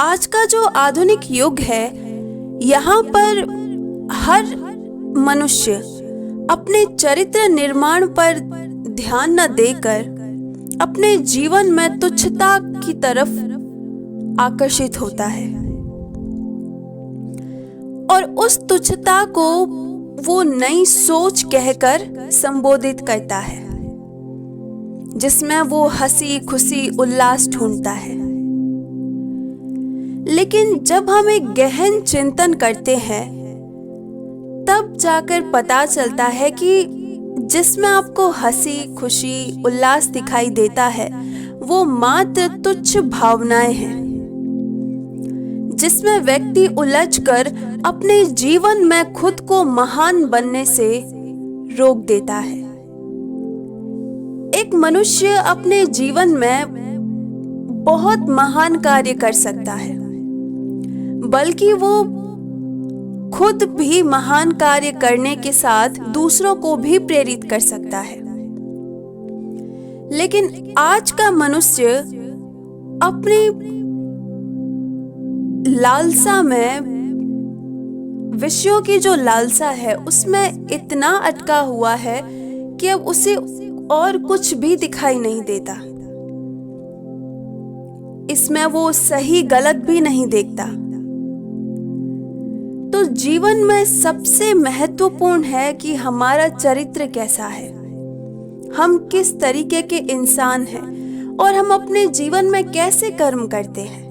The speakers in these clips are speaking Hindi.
आज का जो आधुनिक युग है, यहाँ पर हर मनुष्य अपने चरित्र निर्माण पर ध्यान न देकर अपने जीवन में तुच्छता की तरफ आकर्षित होता है और उस तुच्छता को वो नई सोच कहकर संबोधित करता है, जिसमें वो हंसी खुशी उल्लास ढूंढता है। लेकिन जब हम एक गहन चिंतन करते हैं, तब जाकर पता चलता है कि जिसमें आपको हंसी खुशी उल्लास दिखाई देता है, वो मात्र तुच्छ भावनाएं हैं, जिसमें व्यक्ति उलझकर अपने जीवन में खुद को महान बनने से रोक देता है। एक मनुष्य अपने जीवन में बहुत महान कार्य कर सकता है, बल्कि वो खुद भी महान कार्य करने के साथ दूसरों को भी प्रेरित कर सकता है। लेकिन आज का मनुष्य अपनी लालसा में, विषयों की जो लालसा है उसमें इतना अटका हुआ है कि अब उसे और कुछ भी दिखाई नहीं देता। इसमें वो सही गलत भी नहीं देखता। तो जीवन में सबसे महत्वपूर्ण है कि हमारा चरित्र कैसा है, हम किस तरीके के इंसान हैं और हम अपने जीवन में कैसे कर्म करते हैं।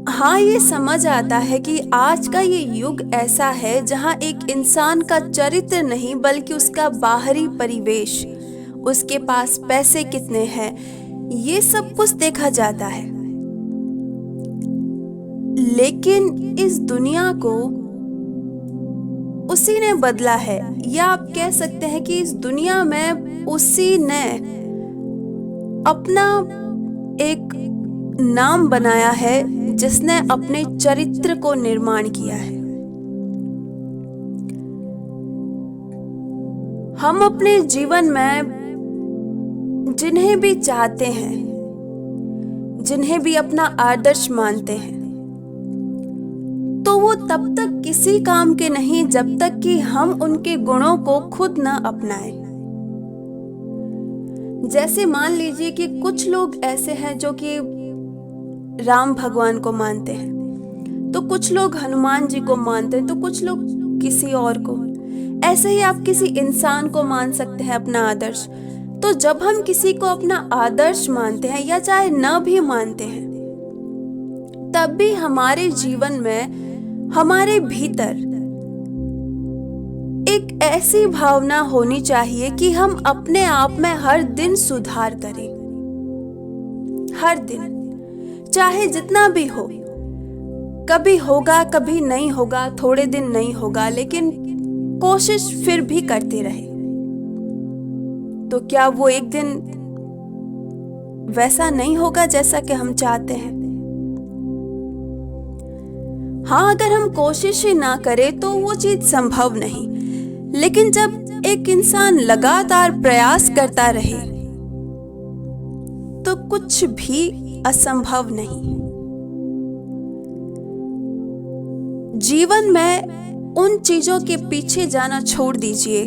हाँ, ये समझ आता है कि आज का ये युग ऐसा है जहाँ एक इंसान का चरित्र नहीं बल्कि उसका बाहरी परिवेश, उसके पास पैसे कितने हैं, ये सब कुछ देखा जाता है। लेकिन इस दुनिया को उसी ने बदला है, या आप कह सकते हैं कि इस दुनिया में उसी ने अपना एक नाम बनाया है, जिसने अपने चरित्र को निर्माण किया है। हम अपने जीवन में जिन्हें भी चाहते हैं, जिन्हें भी अपना आदर्श मानते हैं, तो वो तब तक किसी काम के नहीं जब तक कि हम उनके गुणों को खुद न अपनाएं। जैसे मान लीजिए कि कुछ लोग ऐसे हैं जो कि राम भगवान को मानते हैं, तो कुछ लोग हनुमान जी को मानते हैं, तो कुछ लोग किसी और को। ऐसे ही आप किसी इंसान को मान सकते हैं अपना आदर्श। तो जब हम किसी को अपना आदर्श मानते हैं या चाहे न भी मानते हैं, तब भी हमारे जीवन में, हमारे भीतर एक ऐसी भावना होनी चाहिए कि हम अपने आप में हर दिन सुधार करें। हर दिन, चाहे जितना भी हो, कभी होगा कभी नहीं होगा, थोड़े दिन नहीं होगा, लेकिन कोशिश फिर भी करते रहे। तो क्या वो एक दिन वैसा नहीं होगा जैसा कि हम चाहते हैं? हाँ, अगर हम कोशिश ही ना करें तो वो चीज संभव नहीं। लेकिन जब एक इंसान लगातार प्रयास करता रहे तो कुछ भी असंभव नहीं। जीवन में उन चीजों के पीछे जाना छोड़ दीजिए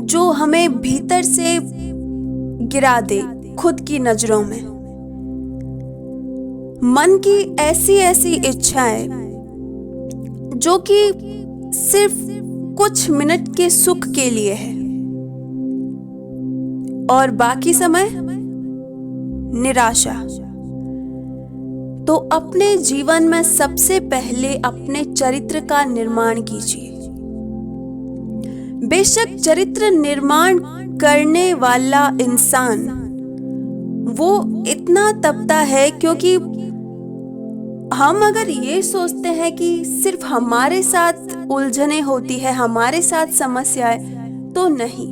जो हमें भीतर से गिरा दे खुद की नजरों में। मन की ऐसी ऐसी इच्छाएं जो कि सिर्फ कुछ मिनट के सुख के लिए है और बाकी समय निराशा। तो अपने जीवन में सबसे पहले अपने चरित्र का निर्माण कीजिए। बेशक चरित्र निर्माण करने वाला इंसान वो इतना तपता है, क्योंकि हम अगर ये सोचते हैं कि सिर्फ हमारे साथ उलझने होती है, हमारे साथ समस्याएं, तो नहीं।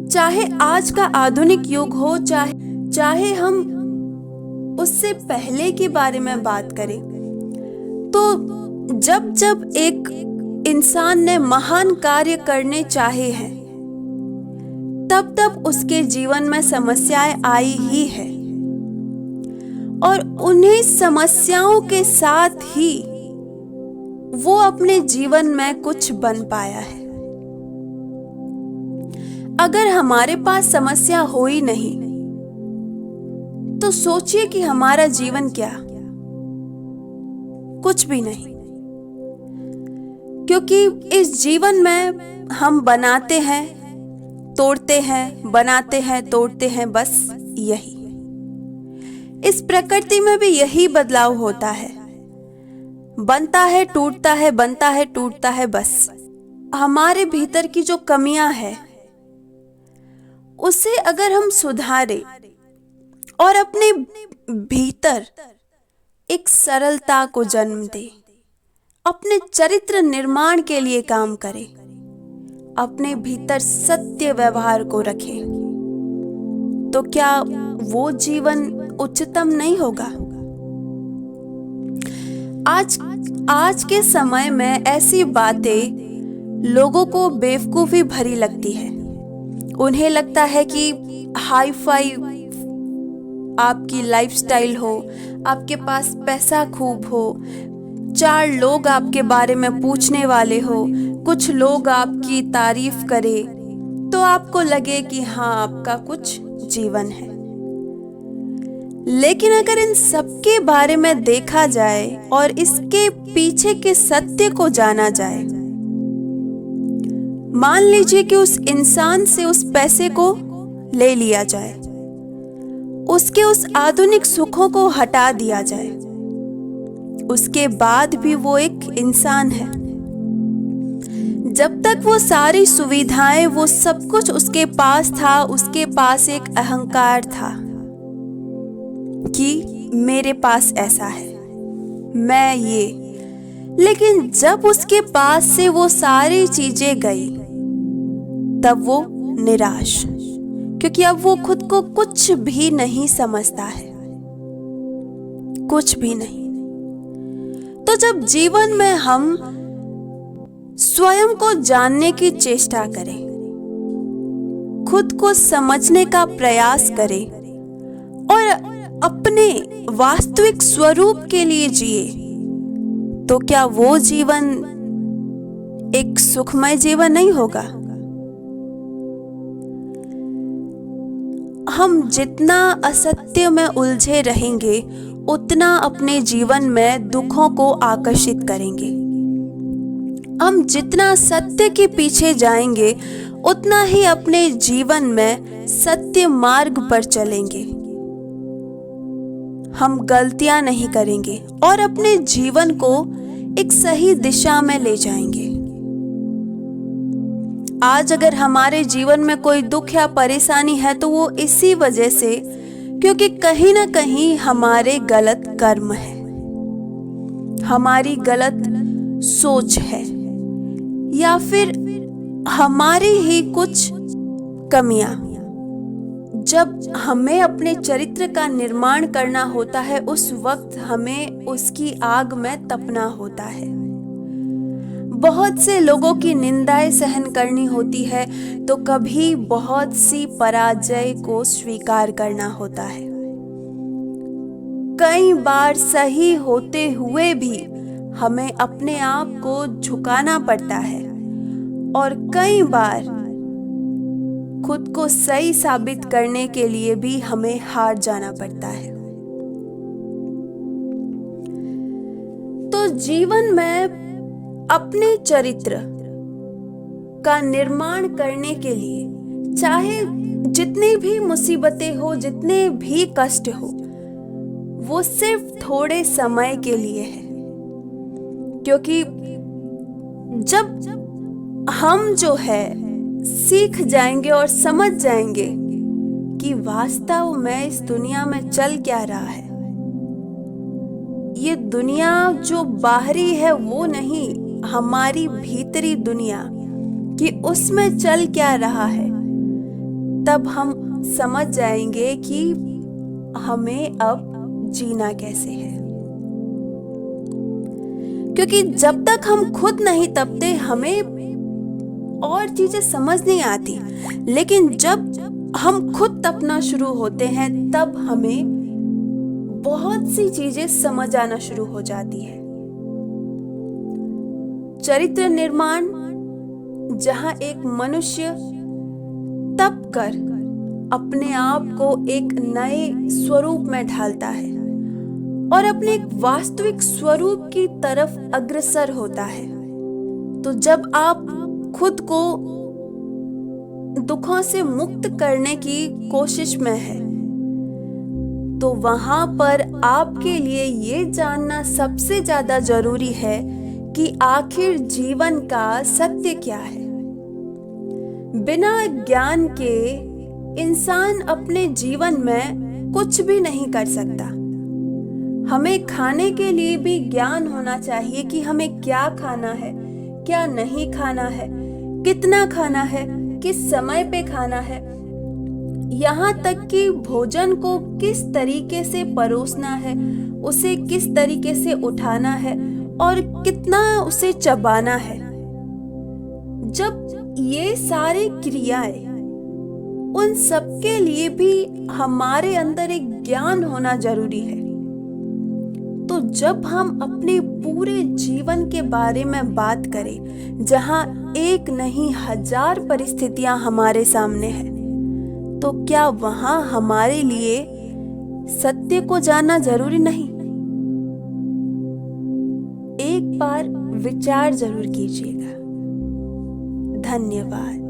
चाहे आज का आधुनिक युग हो, चाहे हम उससे पहले के बारे में बात करें, तो जब जब एक इंसान ने महान कार्य करने चाहे हैं, तब तब उसके जीवन में समस्याएं आई ही है, और उन्हीं समस्याओं के साथ ही वो अपने जीवन में कुछ बन पाया है। अगर हमारे पास समस्या हो ही नहीं तो सोचिए कि हमारा जीवन क्या? कुछ भी नहीं। क्योंकि इस जीवन में हम बनाते हैं, तोड़ते हैं, बनाते हैं, तोड़ते हैं, बस यही। इस प्रकृति में भी यही बदलाव होता है, बनता है, टूटता है, बनता है, टूटता है। बस हमारे भीतर की जो कमियां हैं उसे अगर हम सुधारें और अपने भीतर एक सरलता को जन्म दें, अपने चरित्र निर्माण के लिए काम करें, अपने भीतर सत्य व्यवहार को रखें, तो क्या वो जीवन उच्चतम नहीं होगा? आज के समय में ऐसी बातें लोगों को बेवकूफी भरी लगती है। उन्हें लगता है कि हाई फाई आपकी लाइफस्टाइल हो, आपके पास पैसा खूब हो, 4 लोग आपके बारे में पूछने वाले हो, कुछ लोग आपकी तारीफ करें तो आपको लगे कि हाँ, आपका कुछ जीवन है। लेकिन अगर इन सबके बारे में देखा जाए और इसके पीछे के सत्य को जाना जाए, मान लीजिए कि उस इंसान से उस पैसे को ले लिया जाए, उसके उस आधुनिक सुखों को हटा दिया जाए, उसके बाद भी वो एक इंसान है। जब तक वो सारी सुविधाएं, वो सब कुछ उसके पास था, उसके पास एक अहंकार था कि मेरे पास ऐसा है, मैं ये। लेकिन जब उसके पास से वो सारी चीजें गई, तब वो निराश, क्योंकि अब वो खुद को कुछ भी नहीं समझता है, कुछ भी नहीं। तो जब जीवन में हम स्वयं को जानने की चेष्टा करें, खुद को समझने का प्रयास करें और अपने वास्तविक स्वरूप के लिए जिए, तो क्या वो जीवन एक सुखमय जीवन नहीं होगा? हम जितना असत्य में उलझे रहेंगे, उतना अपने जीवन में दुखों को आकर्षित करेंगे। हम जितना सत्य के पीछे जाएंगे, उतना ही अपने जीवन में सत्य मार्ग पर चलेंगे। हम गलतियां नहीं करेंगे और अपने जीवन को एक सही दिशा में ले जाएंगे। आज अगर हमारे जीवन में कोई दुख या परेशानी है तो वो इसी वजह से, क्योंकि कहीं ना कहीं हमारे गलत कर्म है, हमारी गलत सोच है, या फिर हमारी ही कुछ कमियां। जब हमें अपने चरित्र का निर्माण करना होता है, उस वक्त हमें उसकी आग में तपना होता है। बहुत से लोगों की निंदाएं सहन करनी होती है, तो कभी बहुत सी पराजय को स्वीकार करना होता है। कई बार सही होते हुए भी हमें अपने आप को झुकाना पड़ता है, और कई बार खुद को सही साबित करने के लिए भी हमें हार जाना पड़ता है। तो जीवन में अपने चरित्र का निर्माण करने के लिए, चाहे जितनी भी मुसीबतें हो, जितने भी कष्ट हो, वो सिर्फ थोड़े समय के लिए है। क्योंकि जब हम जो है सीख जाएंगे और समझ जाएंगे कि वास्तव में इस दुनिया में चल क्या रहा है, ये दुनिया जो बाहरी है वो नहीं, हमारी भीतरी दुनिया कि उसमें चल क्या रहा है, तब हम समझ जाएंगे कि हमें अब जीना कैसे है। क्योंकि जब तक हम खुद नहीं तपते, हमें और चीजें समझ नहीं आती, लेकिन जब हम खुद तपना शुरू होते हैं तब हमें बहुत सी चीजें समझ आना शुरू हो जाती है। चरित्र निर्माण, जहां एक मनुष्य तप कर अपने आप को एक नए स्वरूप में ढालता है और अपने एक वास्तविक स्वरूप की तरफ अग्रसर होता है। तो जब आप खुद को दुखों से मुक्त करने की कोशिश में है, तो वहां पर आपके लिए ये जानना सबसे ज्यादा जरूरी है कि आखिर जीवन का सत्य क्या है। बिना ज्ञान के इंसान अपने जीवन में कुछ भी नहीं कर सकता। हमें खाने के लिए भी ज्ञान होना चाहिए कि हमें क्या खाना है, क्या नहीं खाना है, कितना खाना है, किस समय पे खाना है, यहाँ तक कि भोजन को किस तरीके से परोसना है, उसे किस तरीके से उठाना है और कितना उसे चबाना है। जब ये सारी क्रियाएं, उन सब के लिए भी हमारे अंदर एक ज्ञान होना जरूरी है। तो जब हम अपने पूरे जीवन के बारे में बात करें, जहां एक नहीं 1000 परिस्थितियां हमारे सामने हैं, तो क्या वहां हमारे लिए सत्य को जानना जरूरी नहीं? एक बार विचार जरूर कीजिएगा। धन्यवाद।